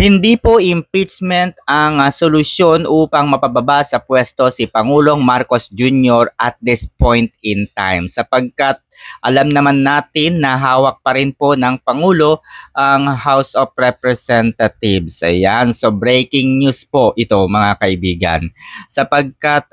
Hindi po impeachment ang solusyon upang mapababa sa pwesto si Pangulong Marcos Jr. at this point in time sapagkat alam naman natin na hawak pa rin po ng Pangulo ang House of Representatives. Ayan, so breaking news po ito mga kaibigan sapagkat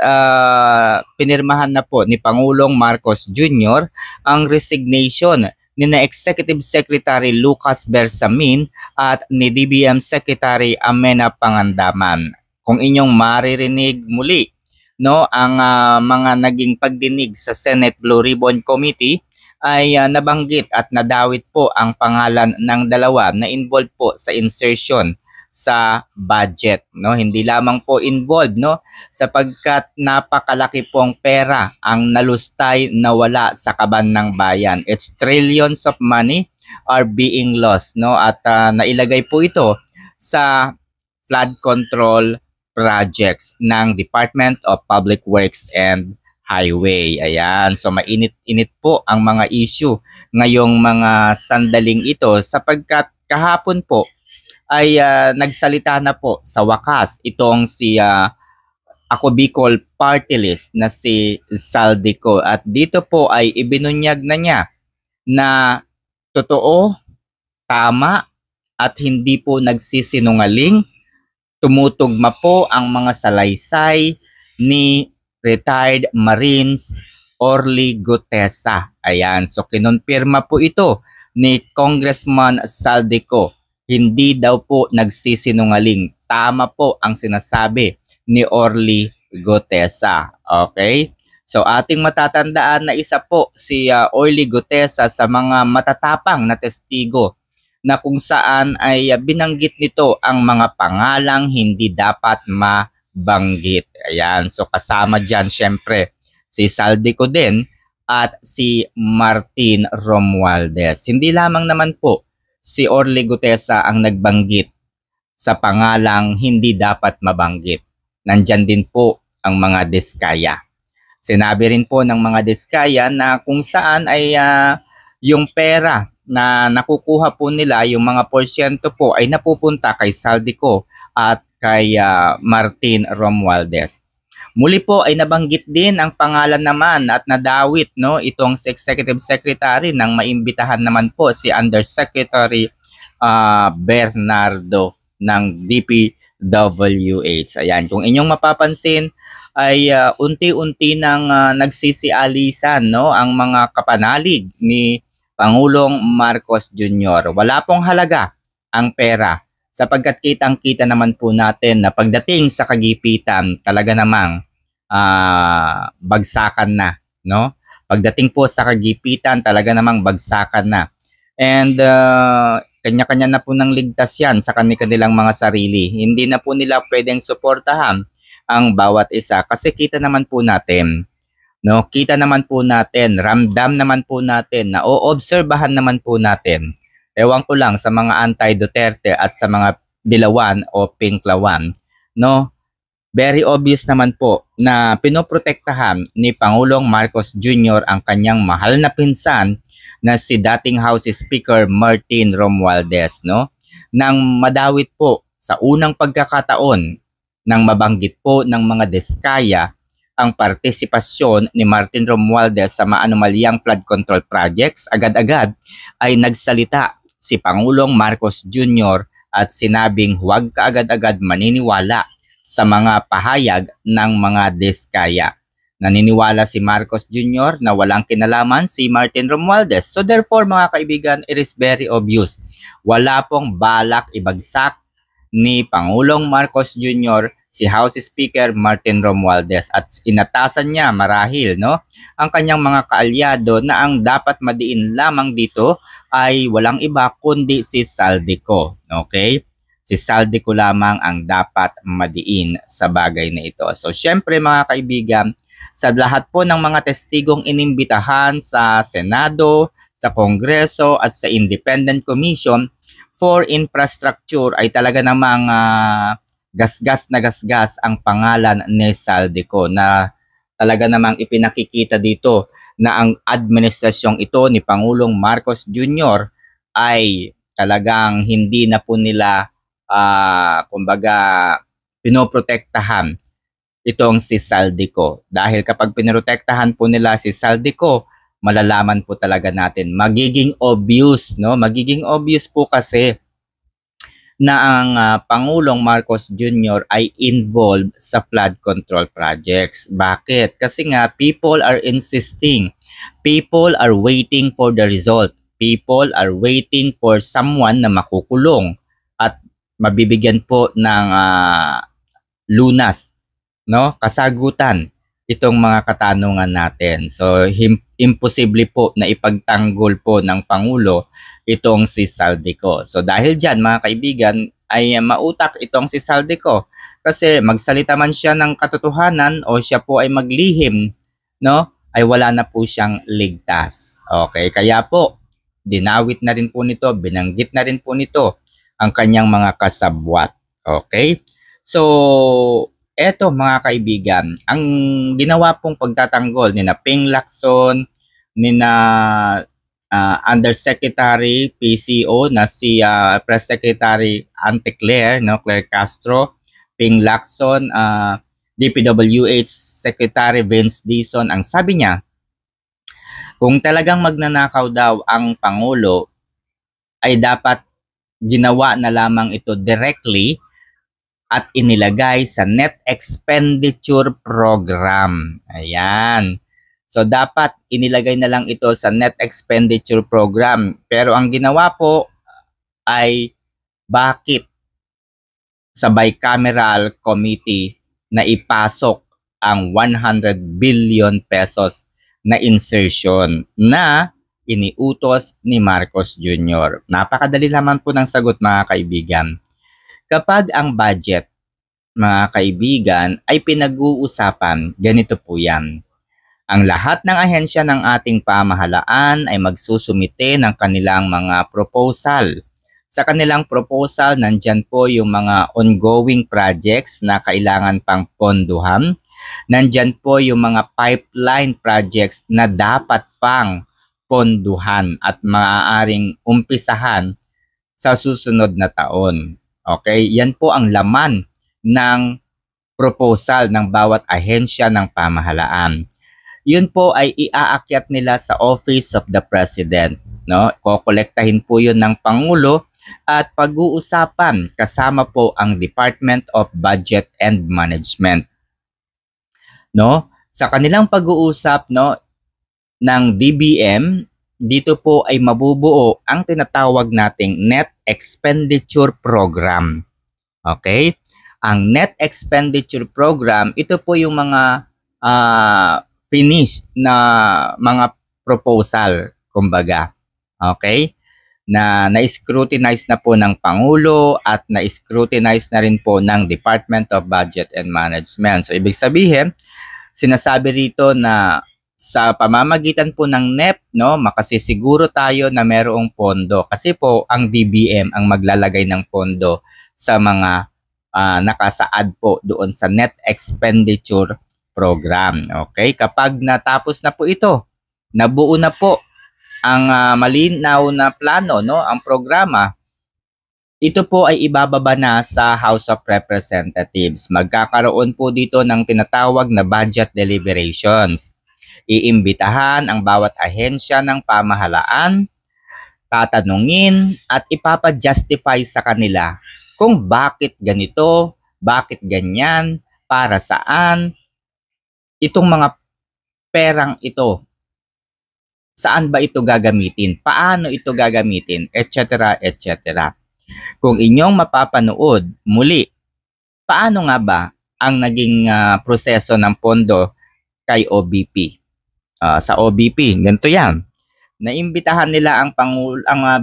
pinirmahan na po ni Pangulong Marcos Jr. ang resignation ni na Executive Secretary Lucas Bersamin at ni DBM Secretary Amena Pangandaman. Kung inyong maririnig muli no ang mga naging pagdinig sa Senate Blue Ribbon Committee ay nabanggit at nadawit po ang pangalan ng dalawa na involved po sa insertion sa budget, no? Hindi lamang po involved, no, sapagkat napakalaki pong pera ang nalustay na wala sa kaban ng bayan. It's trillions of money are being lost, no, at nailagay po ito sa flood control projects ng Department of Public Works and Highway. Ayan, so mainit-init po ang mga issue ngayong mga sandaling ito sapagkat kahapon po ay nagsalita na po sa wakas itong si Ako Bicol Party List na si Saldico at dito po ay ibinunyag na niya na totoo, tama at hindi po nagsisinungaling. Tumutugma po ang mga salaysay ni retired Marines Orly Gutesa. Ayan, so kinonfirma po ito ni Congressman Saldico. Hindi daw po nagsisinungaling. Tama po ang sinasabi ni Orly Gutesa. Okay? So ating matatandaan na isa po si Orly Gutesa sa mga matatapang na testigo na kung saan ay binanggit nito ang mga pangalang hindi dapat mabanggit. Ayan. So kasama dyan syempre si Saldico din at si Martin Romualdez. Hindi lamang naman po si Orly Gutesa ang nagbanggit sa pangalang hindi dapat mabanggit. Nandyan din po ang mga diskaya. Sinabi rin po ng mga diskaya na kung saan ay yung pera na nakukuha po nila, yung mga porsyento po ay napupunta kay Saldico at kay Martin Romualdez. Muli po ay nabanggit din ang pangalan naman at nadawit no itong Executive Secretary nang maimbitahan naman po si Undersecretary Bernardo ng DPWH. Ayan, kung inyong mapapansin ay unti-unti nang nagsisialisan no ang mga kapanalig ni Pangulong Marcos Jr. Wala pong halaga ang pera sapagkat kitang-kita naman po natin na pagdating sa kagipitan talaga namang bagsakan na, no? Pagdating po sa kagipitan talaga namang bagsakan na. And kanya-kanya na po ng ligtas yan sa kanilang mga sarili. Hindi na po nila pwedeng suportahan ang bawat isa kasi kita naman po natin, no? Kita naman po natin, ramdam naman po natin, na oobserbahan naman po natin. Ewan ko lang sa mga anti-Duterte at sa mga dilawan o pinklawan, no? Very obvious naman po na pinoprotektahan ni Pangulong Marcos Jr. ang kanyang mahal na pinsan na si dating House Speaker Martin Romualdez, no? Nang madawit po sa unang pagkakataon nang mabanggit po ng mga diskaya ang partisipasyon ni Martin Romualdez sa maanumalyang flood control projects, agad-agad ay nagsalita si Pangulong Marcos Jr. at sinabing huwag ka agad-agad maniniwala sa mga pahayag ng mga diskaya. Naniniwala si Marcos Jr. na walang kinalaman si Martin Romualdez. So therefore mga kaibigan, it is very obvious. Wala pong balak ibagsak ni Pangulong Marcos Jr. si House Speaker Martin Romualdez at inatasan niya marahil no ang kanyang mga kaalyado na ang dapat madiin lamang dito ay walang iba kundi si Saldico. Okay? Si Saldico lamang ang dapat madiin sa bagay na ito. So syempre mga kaibigan, sa lahat po ng mga testigong inimbitahan sa Senado, sa Kongreso at sa Independent Commission for Infrastructure ay talaga namang gasgas na gasgas ang pangalan ni Saldico na talaga namang ipinakikita dito na ang administrasyong ito ni Pangulong Marcos Jr. ay talagang hindi na po nila kumbaga pinoprotektahan itong si Saldico. Dahil kapag pinoprotektahan po nila si Saldico, malalaman po talaga natin, magiging obvious, no? Magiging obvious po kasi na ang Pangulong Marcos Jr. ay involved sa flood control projects. Bakit? Kasi nga people are insisting. People are waiting for the result. People are waiting for someone na makukulong at mabibigyan po ng lunas, no? Kasagutan itong mga katanungan natin. So imposible po na ipagtanggol po ng Pangulo itong si Saldico. So dahil dyan mga kaibigan ay mautak itong si Saldico kasi magsalita man siya ng katotohanan o siya po ay maglihim, no, ay wala na po siyang ligtas. Okay, kaya po dinawit na rin po nito, binanggit na rin po nito ang kanyang mga kasabwat. Okay, so eto mga kaibigan, ang ginawa pong pagtatanggol ni na Ping Lacson, ni na Undersecretary PCO na si Press Secretary Ante Claire, no, Claire Castro, Ping Lacson, DPWH Secretary Vince Dizon, ang sabi niya, kung talagang magnanakaw daw ang Pangulo, ay dapat ginawa na lamang ito directly at inilagay sa Net Expenditure Program. Ayan. So, dapat inilagay na lang ito sa Net Expenditure Program. Pero ang ginawa po ay bakit sa bicameral committee na ipasok ang 100 billion pesos na insertion na iniutos ni Marcos Jr. Napakadali naman po ng sagot mga kaibigan. Kapag ang budget, mga kaibigan, ay pinag-uusapan, ganito po yan. Ang lahat ng ahensya ng ating pamahalaan ay magsusumite ng kanilang mga proposal. Sa kanilang proposal, nandyan po yung mga ongoing projects na kailangan pang ponduhan. Nandyan po yung mga pipeline projects na dapat pang ponduhan at maaaring umpisahan sa susunod na taon. Okay, yan po ang laman ng proposal ng bawat ahensya ng pamahalaan. Yun po ay iaakyat nila sa Office of the President, no? Kokolektahin po yun ng Pangulo at pag-uusapan kasama po ang Department of Budget and Management. No? Sa kanilang pag-uusap, no, ng DBM, dito po ay mabubuo ang tinatawag nating Net Expenditure Program. Okay? Ang Net Expenditure Program, ito po yung mga finished na mga proposal, kumbaga. Okay? Na-scrutinize na po ng Pangulo at na-scrutinize na rin po ng Department of Budget and Management. So, ibig sabihin, sinasabi rito na sa pamamagitan po ng NEP, no, makasisiguro tayo na mayroong pondo. Kasi po, ang DBM ang maglalagay ng pondo sa mga nakasaad po doon sa Net Expenditure Program. Okay? Kapag natapos na po ito, nabuo na po ang malinaw na plano, no, ang programa, ito po ay ibababa na sa House of Representatives. Magkakaroon po dito ng tinatawag na budget deliberations. Iimbitahan ang bawat ahensya ng pamahalaan, tatanungin at ipapa-justify sa kanila kung bakit ganito, bakit ganyan, para saan, itong mga perang ito, saan ba ito gagamitin, paano ito gagamitin, etc. etc. Kung inyong mapapanood muli, paano nga ba ang naging proseso ng pondo kay OBP? Sa OBP, ganito yan. Naimbitahan nila ang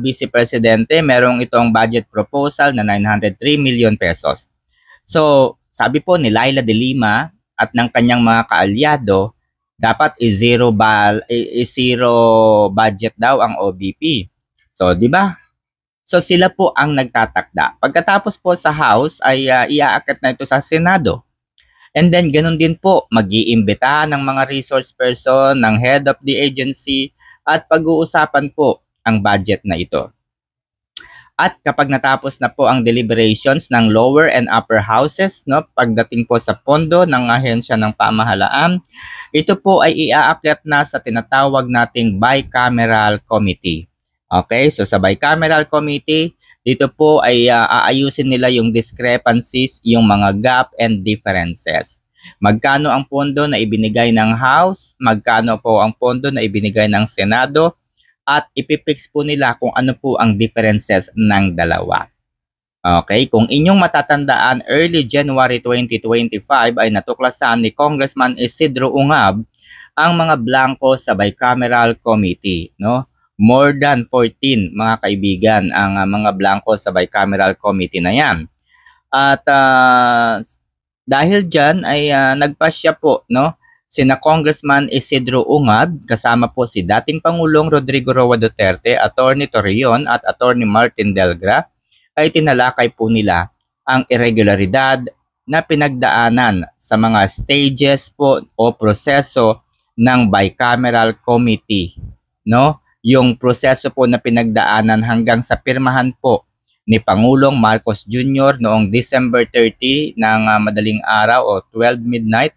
Vice Presidente, merong itong budget proposal na 903 million pesos. So, sabi po ni Laila de Lima at ng kanyang mga kaalyado, dapat zero budget daw ang OBP. So, di ba? So, sila po ang nagtatakda. Pagkatapos po sa House ay iaakit na ito sa Senado. And then, ganun din po, mag-iimbita ng mga resource person, ng head of the agency, at pag-uusapan po ang budget na ito. At kapag natapos na po ang deliberations ng lower and upper houses, no, pagdating po sa pondo ng ahensya ng pamahalaan, ito po ay iaakyat na sa tinatawag nating bicameral committee. Okay, so sa bicameral committee, dito po ay aayusin nila yung discrepancies, yung mga gap and differences. Magkano ang pondo na ibinigay ng House, magkano po ang pondo na ibinigay ng Senado, at ipipix po nila kung ano po ang differences ng dalawa. Okay, kung inyong matatandaan, early January 2025 ay natuklasan ni Congressman Isidro Ungab ang mga blanco sa bicameral committee, no? More than 14 mga kaibigan ang mga blanco sa bicameral committee na yan. At dahil dyan ay nagpasya po, no, sina Congressman Isidro Ungab, kasama po si dating Pangulong Rodrigo Roa Duterte, Attorney Torreon at Attorney Martin Delgra, ay tinalakay po nila ang irregularidad na pinagdaanan sa mga stages po o proseso ng bicameral committee, no? Yung proseso po na pinagdaanan hanggang sa pirmahan po ni Pangulong Marcos Jr. noong December 30 ng madaling araw o 12 midnight,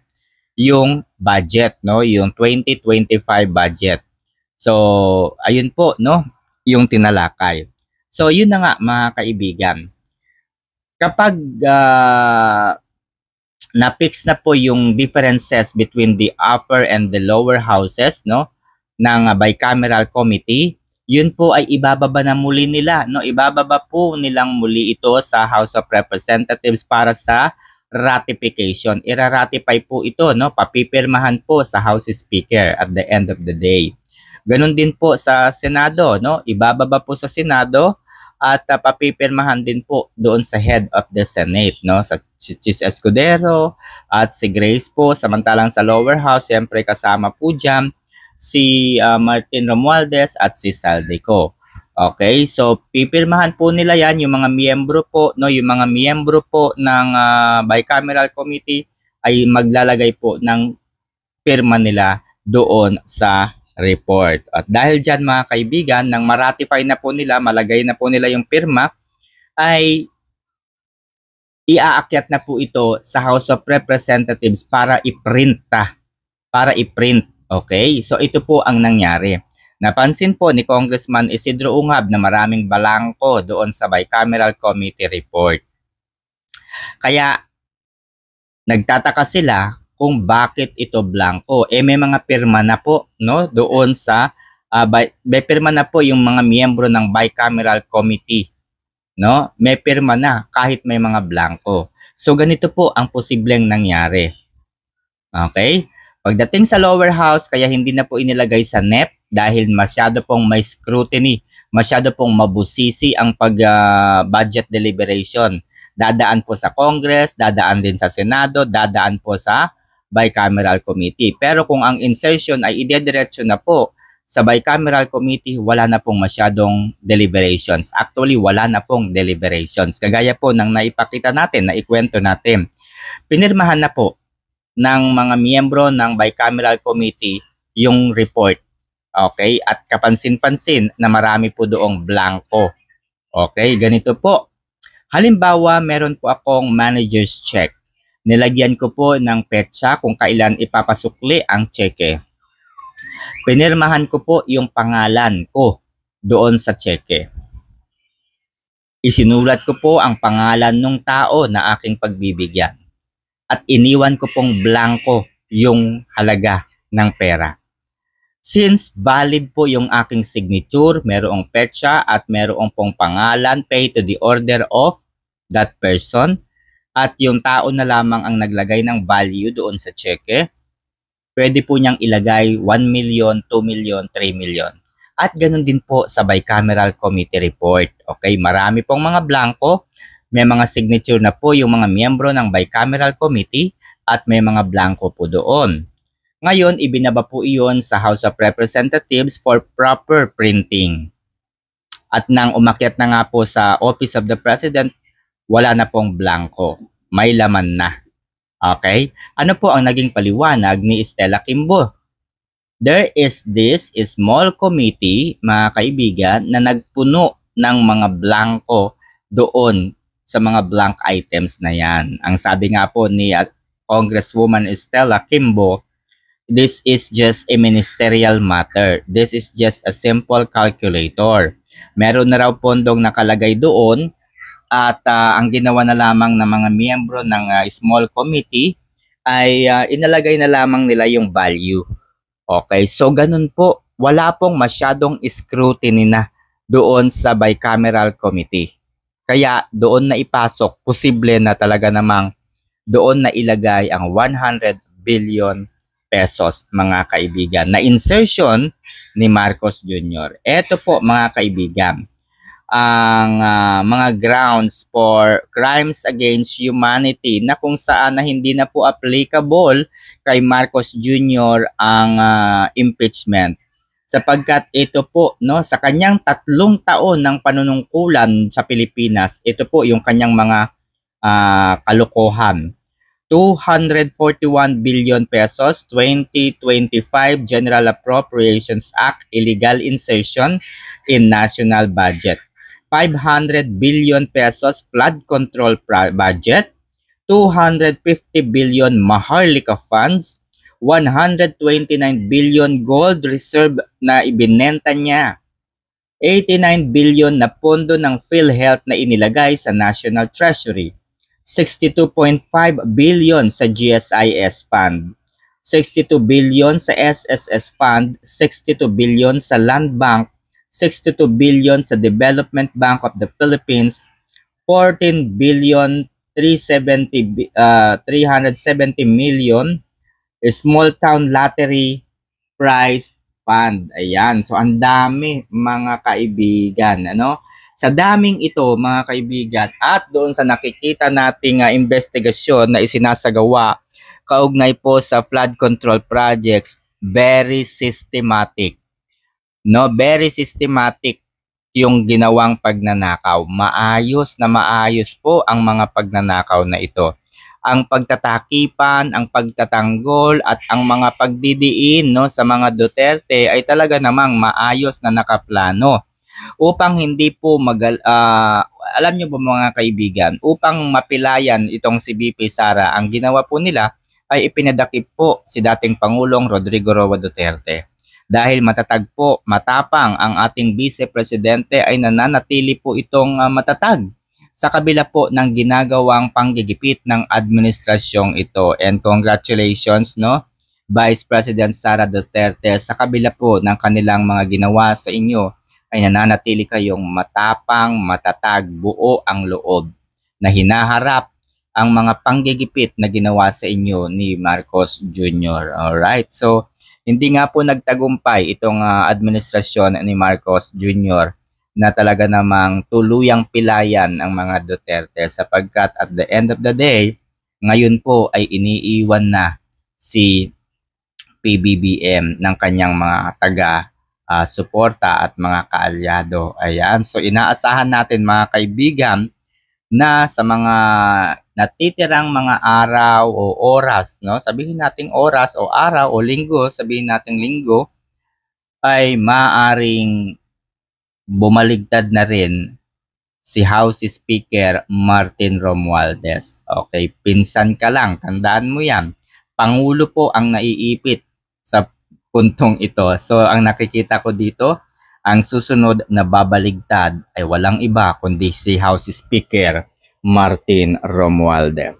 yung budget, no, yung 2025 budget. So, ayun po, no, yung tinalakay. So, yun na nga mga kaibigan. Kapag na-fix na po yung differences between the upper and the lower houses, no, ng bicameral committee, yun po ay ibababa na muli nila, no, ibababa po nilang muli ito sa House of Representatives para sa ratification. Ira-ratify po ito, no, papipirmahan po sa House Speaker at the end of the day. Ganon din po sa Senado, no, ibababa po sa Senado at papipirmahan din po doon sa head of the Senate, no, sa Chis Escudero at si Grace po. Samantalang sa lower house, siyempre kasama po dyan si Martin Romualdez at si Saldico. Okay, so pipirmahan po nila yan, yung mga miyembro po, no, yung mga miyembro po ng bicameral committee ay maglalagay po ng pirma nila doon sa report. At dahil dyan mga kaibigan, nang maratify na po nila, malagay na po nila yung pirma, ay iaakyat na po ito sa House of Representatives para i-print. Okay, so ito po ang nangyari. Napansin po ni Congressman Isidro Ungab na maraming balangko doon sa bicameral committee report. Kaya nagtataka sila kung bakit ito blanco. May mga pirma na po, no, doon sa may pirma na po yung mga miyembro ng bicameral committee, no? May pirma na kahit may mga blanco. So ganito po ang posibleng nangyari. Okay? Pagdating sa lower house, kaya hindi na po inilagay sa NEP dahil masyado pong may scrutiny, masyado pong mabusisi ang budget deliberation. Dadaan po sa Congress, dadaan din sa Senado, dadaan po sa bicameral committee. Pero kung ang insertion ay idediretso na po sa bicameral committee, wala na pong masyadong deliberations. Actually, wala na pong deliberations. Kagaya po ng naipakita natin, naikwento natin. Pinirmahan na po ng mga miyembro ng bicameral committee yung report. Okay? At kapansin-pansin na marami po doong blanco. Okay? Ganito po. Halimbawa, meron po akong manager's check. Nilagyan ko po ng petsa kung kailan ipapasukli ang cheque. Pinirmahan ko po yung pangalan ko doon sa cheque. Isinulat ko po ang pangalan ng tao na aking pagbibigyan. At iniwan ko pong blanco yung halaga ng pera. Since valid po yung aking signature, merong petsa at merong pong pangalan, pay to the order of that person, at yung tao na lamang ang naglagay ng value doon sa cheque, pwede po niyang ilagay 1 million, 2 million, 3 million. At ganun din po sa bicameral committee report. Okay, marami pong mga blanco. May mga signature na po yung mga miyembro ng bicameral committee at may mga blanco po doon. Ngayon, ibinaba po iyon sa House of Representatives for proper printing. At nang umakyat na nga po sa Office of the President, wala na pong blanco. May laman na. Okay? Ano po ang naging paliwanag ni Stella Kimbo? There is this small committee, mga kaibigan, na nagpuno ng mga blanco doon sa mga blank items na yan. Ang sabi nga po ni Congresswoman Estela Kimbo, this is just a ministerial matter. This is just a simple calculator. Meron na raw pondong nakalagay doon at ang ginawa na lamang ng mga miyembro ng small committee ay inalagay na lamang nila yung value. Okay, so ganun po. Wala pong masyadong scrutiny na doon sa bicameral committee. Kaya doon na ipasok, posible na talaga namang doon na ilagay ang 100 billion pesos mga kaibigan na insertion ni Marcos Jr. Ito po mga kaibigan, ang mga grounds for crimes against humanity na kung saan na hindi na po applicable kay Marcos Jr. ang impeachment. Sapagkat ito po, no, sa kanyang 3 taon ng panunungkulan sa Pilipinas, ito po yung kanyang mga kalokohan. 241 billion pesos, 2025 General Appropriations Act, illegal insertion in national budget. 500 billion pesos flood control budget, 250 billion Maharlika funds, 129 billion gold reserve na ibinenta niya, 89 billion na pondo ng PhilHealth na inilagay sa National Treasury, 62.5 billion sa GSIS Fund, 62 billion sa SSS Fund, 62 billion sa Land Bank, 62 billion sa Development Bank of the Philippines, 14 billion 370 million Small Town Lottery Prize Fund. Ayan. So ang dami mga kaibigan, ano? Sa daming ito mga kaibigan at doon sa nakikita nating investigasyon na isinasagawa kaugnay po sa flood control projects, very systematic. No, very systematic yung ginawang pagnanakaw. Maayos na maayos po ang mga pagnanakaw na ito. Ang pagtatakipan, ang pagtatanggol at ang mga pagdidiin, no, sa mga Duterte ay talaga namang maayos na nakaplano. Upang hindi po alam niyo ba mga kaibigan, upang mapilayan itong si BP Sara, ang ginawa po nila ay ipinadakip po si dating Pangulong Rodrigo Roa Duterte. Dahil matatag po, matapang ang ating Vice Presidente ay nananatili po itong matatag sa kabila po ng ginagawang panggigipit ng administrasyong ito. And congratulations, no, Vice President Sara Duterte, sa kabila po ng kanilang mga ginawa sa inyo ay nananatili kayong matapang, matatag, buo ang loob na hinaharap ang mga panggigipit na ginawa sa inyo ni Marcos Jr. Alright, so hindi nga po nagtagumpay itong administrasyon ni Marcos Jr. na talaga namang tuluyang pilayan ang mga Duterte sapagkat at the end of the day, ngayon po ay iniiwan na si PBBM ng kanyang mga taga-suporta at mga kaalyado. Ayan, so inaasahan natin mga kaibigan na sa mga natitirang mga araw o oras, no? Sabihin nating oras o araw o linggo, sabihin nating linggo, ay maaring bumaligtad na rin si House Speaker Martin Romualdez. Okay, pinsan ka lang, tandaan mo yan. Pangulo po ang naiipit sa puntong ito. So ang nakikita ko dito, ang susunod na babaligtad ay walang iba kundi si House Speaker Martin Romualdez.